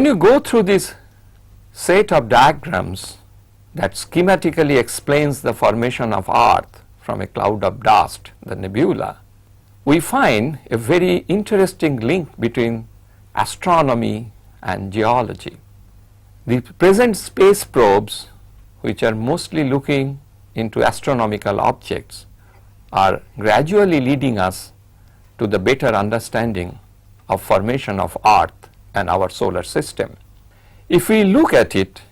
When you go through this set of diagrams that schematically explains the formation of Earth from a cloud of dust, the nebula, we find a very interesting link between astronomy and geology. The present space probes, which are mostly looking into astronomical objects, are gradually leading us to the better understanding of formation of Earth and our solar system. If we look at it,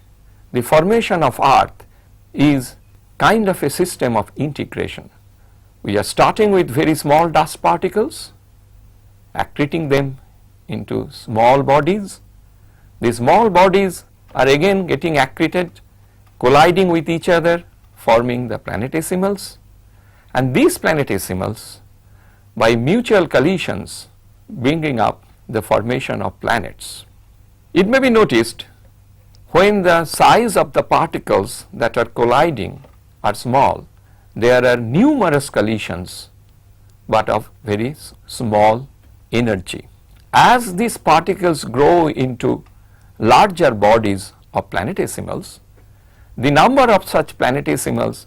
the formation of Earth is kind of a system of integration. We are starting with very small dust particles, accreting them into small bodies. These small bodies are again getting accreted, colliding with each other, forming the planetesimals, and these planetesimals, by mutual collisions, bringing up the formation of planets. It may be noticed when the size of the particles that are colliding are small, there are numerous collisions but of very small energy. As these particles grow into larger bodies of planetesimals, the number of such planetesimals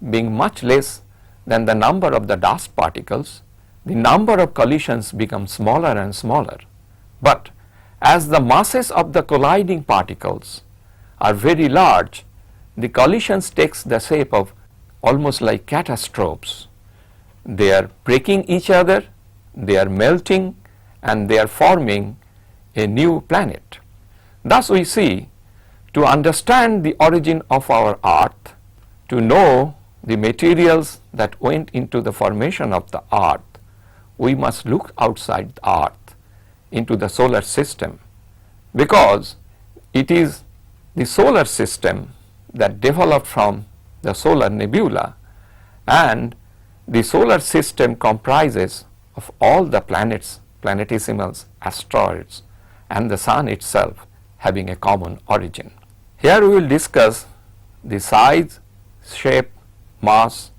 being much less than the number of the dust particles, the number of collisions becomes smaller and smaller. But as the masses of the colliding particles are very large, the collisions takes the shape of almost like catastrophes. They are breaking each other, they are melting, and they are forming a new planet. Thus we see, to understand the origin of our Earth, to know the materials that went into the formation of the Earth, we must look outside the Earth into the solar system, because it is the solar system that developed from the solar nebula, and the solar system comprises of all the planets, planetesimals, asteroids, and the sun itself having a common origin. Here we will discuss the size, shape, mass,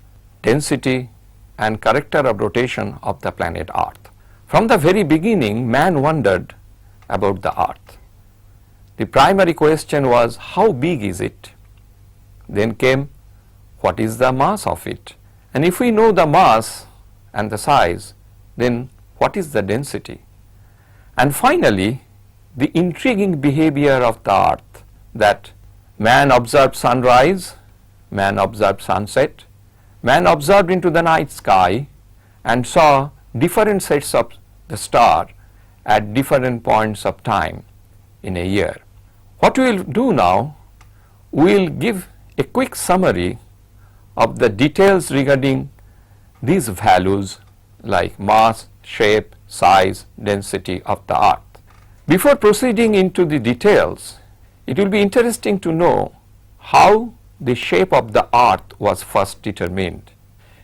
density, and character of rotation of the planet Earth. From the very beginning, man wondered about the Earth. The primary question was, how big is it? Then came, what is the mass of it? And if we know the mass and the size, then what is the density? And finally, the intriguing behavior of the Earth, that man observed sunrise, man observed sunset, man observed into the night sky and saw different sets of the star at different points of time in a year. What we will do now, we will give a quick summary of the details regarding these values like mass, shape, size, density of the Earth. Before proceeding into the details, it will be interesting to know how the shape of the Earth was first determined.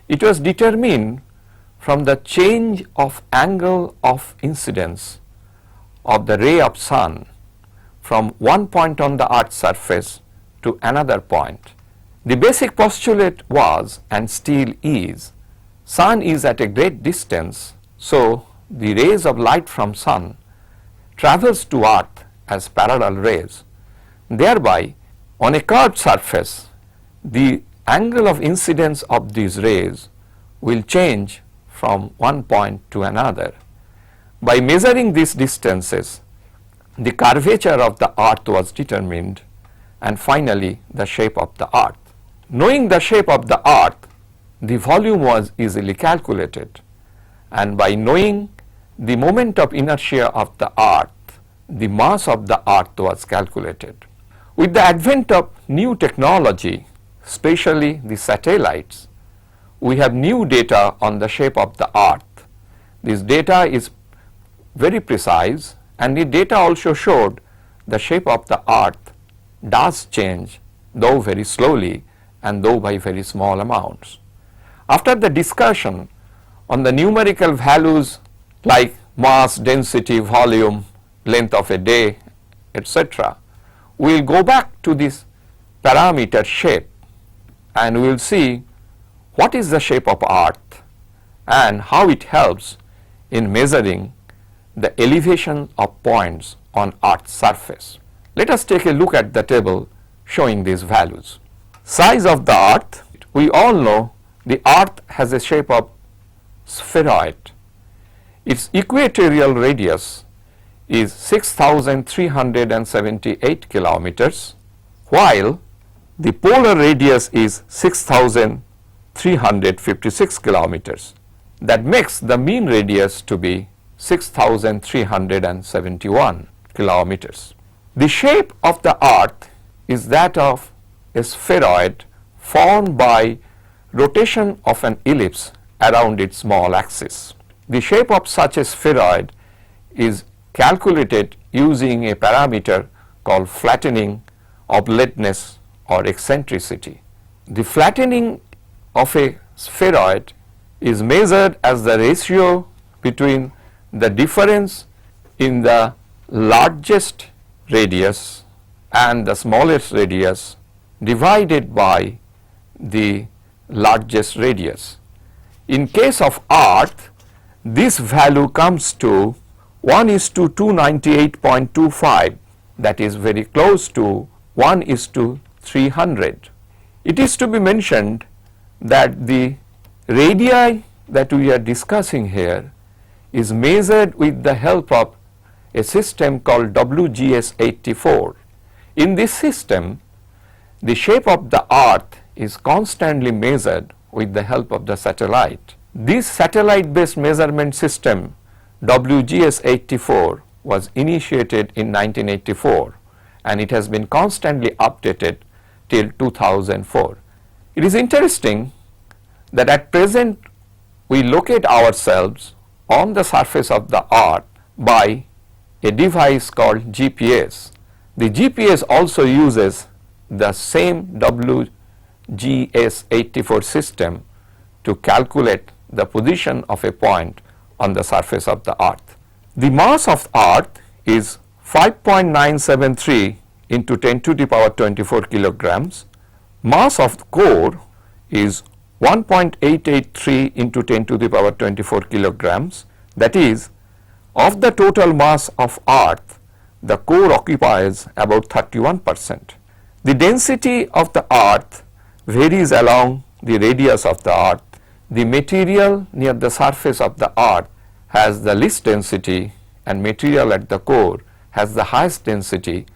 It was determined from the change of angle of incidence of the ray of sun from one point on the Earth's surface to another point. The basic postulate was, and still is, sun is at a great distance, so the rays of light from sun travels to Earth as parallel rays. Thereby, on a curved surface, the angle of incidence of these rays will change from one point to another. By measuring these distances, the curvature of the Earth was determined, and finally the shape of the Earth. Knowing the shape of the Earth, the volume was easily calculated, and by knowing the moment of inertia of the Earth, the mass of the Earth was calculated. With the advent of new technology, especially the satellites, we have new data on the shape of the Earth. This data is very precise, and the data also showed the shape of the Earth does change, though very slowly and though by very small amounts. After the discussion on the numerical values like mass, density, volume, length of a day, etc., we will go back to this parameter shape and we will see what is the shape of Earth and how it helps in measuring the elevation of points on Earth's surface. Let us take a look at the table showing these values. Size of the Earth. We all know the Earth has a shape of spheroid. Its equatorial radius is 6,378 kilometers, while the polar radius is 6,356 kilometers. That makes the mean radius to be 6,371 kilometers. The shape of the Earth is that of a spheroid formed by rotation of an ellipse around its small axis. The shape of such a spheroid is calculated using a parameter called flattening, oblateness, or eccentricity. The flattening of a spheroid is measured as the ratio between the difference in the largest radius and the smallest radius divided by the largest radius. In case of Earth, this value comes to 1:298.25, that is very close to 1:300. It is to be mentioned that the radii that we are discussing here is measured with the help of a system called WGS-84. In this system, the shape of the Earth is constantly measured with the help of the satellite. This satellite-based measurement system, WGS-84, was initiated in 1984 and it has been constantly updated till 2004. It is interesting that at present we locate ourselves on the surface of the Earth by a device called GPS. The GPS also uses the same WGS-84 system to calculate the position of a point on the surface of the Earth. The mass of Earth is 5.973 into 10 to the power 24 kilograms. Mass of the core is 1.883 into 10 to the power 24 kilograms. That is, of the total mass of Earth, the core occupies about 31%. The density of the Earth varies along the radius of the Earth. The material near the surface of the Earth has the least density and material at the core has the highest density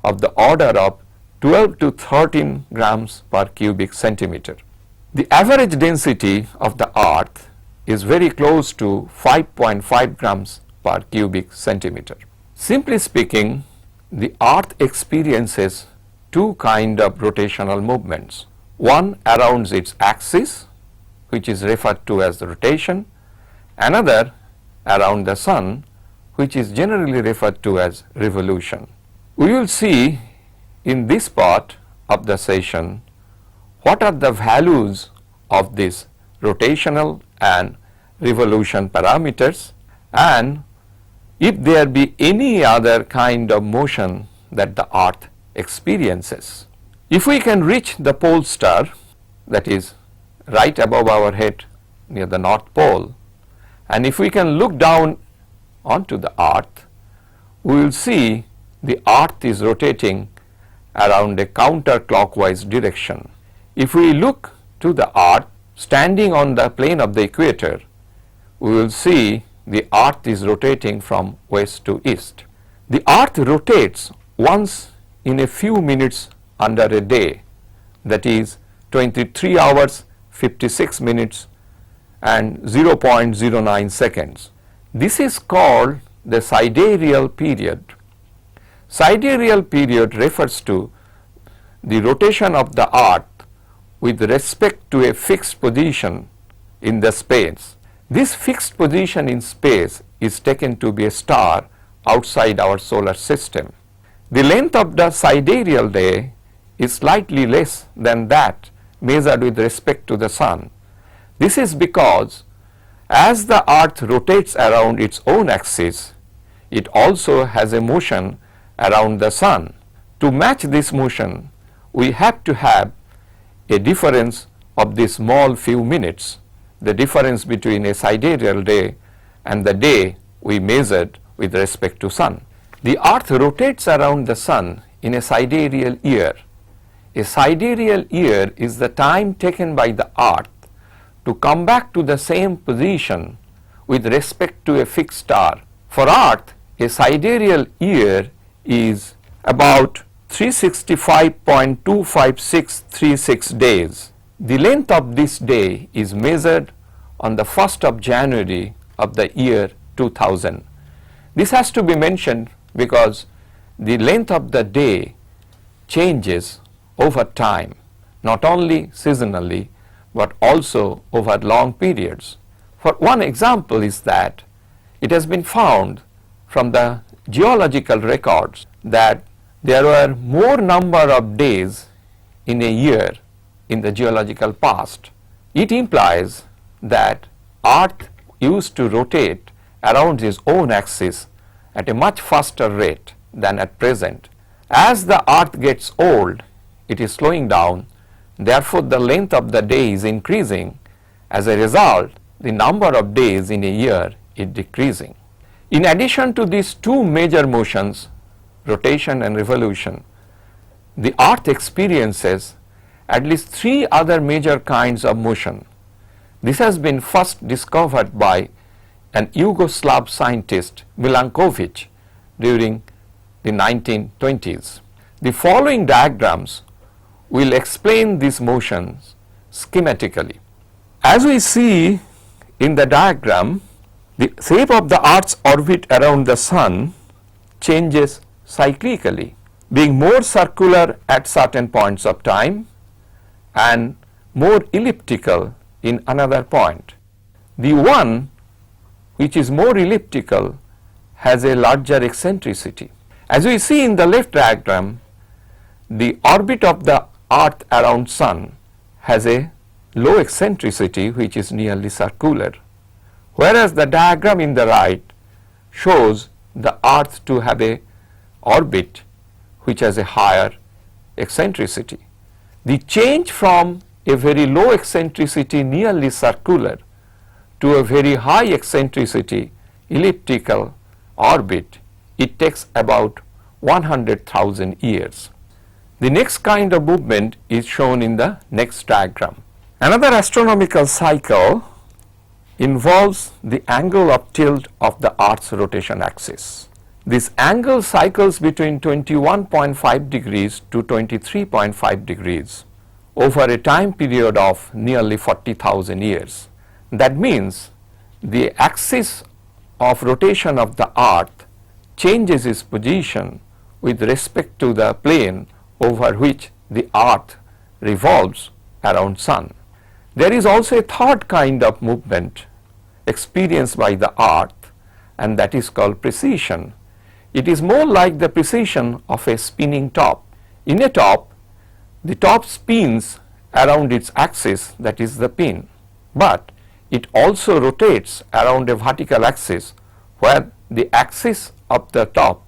of the order of 12 to 13 grams per cubic centimeter. The average density of the Earth is very close to 5.5 grams per cubic centimeter. Simply speaking, the Earth experiences two kinds of rotational movements. One around its axis, which is referred to as the rotation, another around the Sun, which is generally referred to as revolution. We will see in this part of the session what are the values of this rotational and revolution parameters, and if there be any other kind of motion that the Earth experiences. If we can reach the pole star, that is right above our head near the North Pole, and if we can look down onto the Earth, we will see the Earth is rotating around a counterclockwise direction. If we look to the Earth standing on the plane of the equator, we will see the Earth is rotating from west to east. The Earth rotates once in a few minutes under a day, that is 23 hours 56 minutes and 0.09 seconds. This is called the sidereal period. Sidereal period refers to the rotation of the Earth with respect to a fixed position in the space. This fixed position in space is taken to be a star outside our solar system. The length of the sidereal day is slightly less than that measured with respect to the Sun. This is because as the Earth rotates around its own axis, it also has a motion around the Sun. To match this motion, we have to have a difference of this small few minutes, the difference between a sidereal day and the day we measured with respect to Sun. The Earth rotates around the Sun in a sidereal year. A sidereal year is the time taken by the Earth to come back to the same position with respect to a fixed star. For Earth, a sidereal year is about 365.25636 days. The length of this day is measured on the 1st of January of the year 2000. This has to be mentioned because the length of the day changes over time, not only seasonally but also over long periods. For one example is that it has been found from the geological records that there were more number of days in a year in the geological past. It implies that Earth used to rotate around its own axis at a much faster rate than at present. As the Earth gets old, it is slowing down, therefore the length of the day is increasing. As a result, the number of days in a year is decreasing. In addition to these two major motions, rotation and revolution, the Earth experiences at least three other major kinds of motion. This has been first discovered by an Yugoslav scientist, Milankovitch, during the 1920s. The following diagrams will explain these motions schematically. As we see in the diagram, the shape of the Earth's orbit around the Sun changes cyclically, being more circular at certain points of time and more elliptical in another point. The one which is more elliptical has a larger eccentricity. As we see in the left diagram, the orbit of the Earth around Sun has a low eccentricity which is nearly circular, whereas the diagram in the right shows the Earth to have a orbit which has a higher eccentricity. The change from a very low eccentricity nearly circular to a very high eccentricity elliptical orbit, it takes about 100,000 years. The next kind of movement is shown in the next diagram. Another astronomical cycle involves the angle of tilt of the Earth's rotation axis. This angle cycles between 21.5 degrees to 23.5 degrees over a time period of nearly 40,000 years. That means the axis of rotation of the Earth changes its position with respect to the plane over which the Earth revolves around Sun. There is also a third kind of movement experienced by the Earth, and that is called precession. It is more like the precession of a spinning top. In a top, the top spins around its axis, that is the pin, but it also rotates around a vertical axis where the axis of the top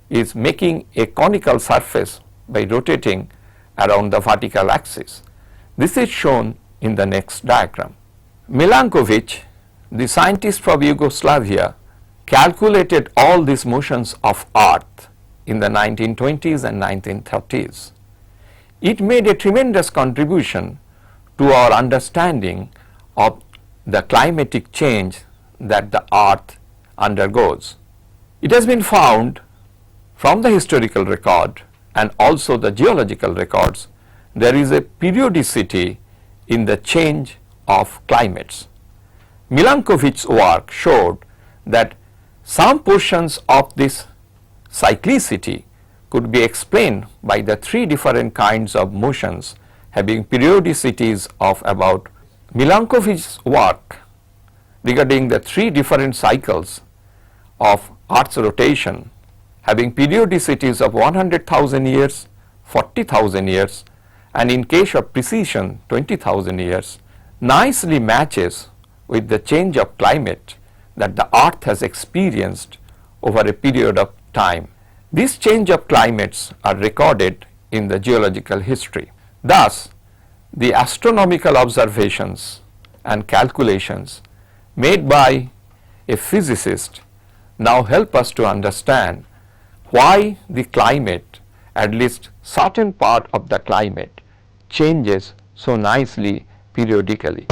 is making a conical surface by rotating around the vertical axis. This is shown in the next diagram. Milankovitch, the scientist from Yugoslavia, calculated all these motions of Earth in the 1920s and 1930s. It made a tremendous contribution to our understanding of the climatic change that the Earth undergoes. It has been found from the historical record and also the geological records, there is a periodicity in the change of climates. Milankovitch's work showed that some portions of this cyclicity could be explained by the three different kinds of motions having periodicities of about. Milankovitch's work regarding the three different cycles of Earth's rotation having periodicities of 100,000 years, 40,000 years, and in case of precession 20,000 years, nicely matches with the change of climate that the Earth has experienced over a period of time. These change of climates are recorded in the geological history. Thus, the astronomical observations and calculations made by a physicist now help us to understand why the climate, at least certain part of the climate, changes so nicely periodically.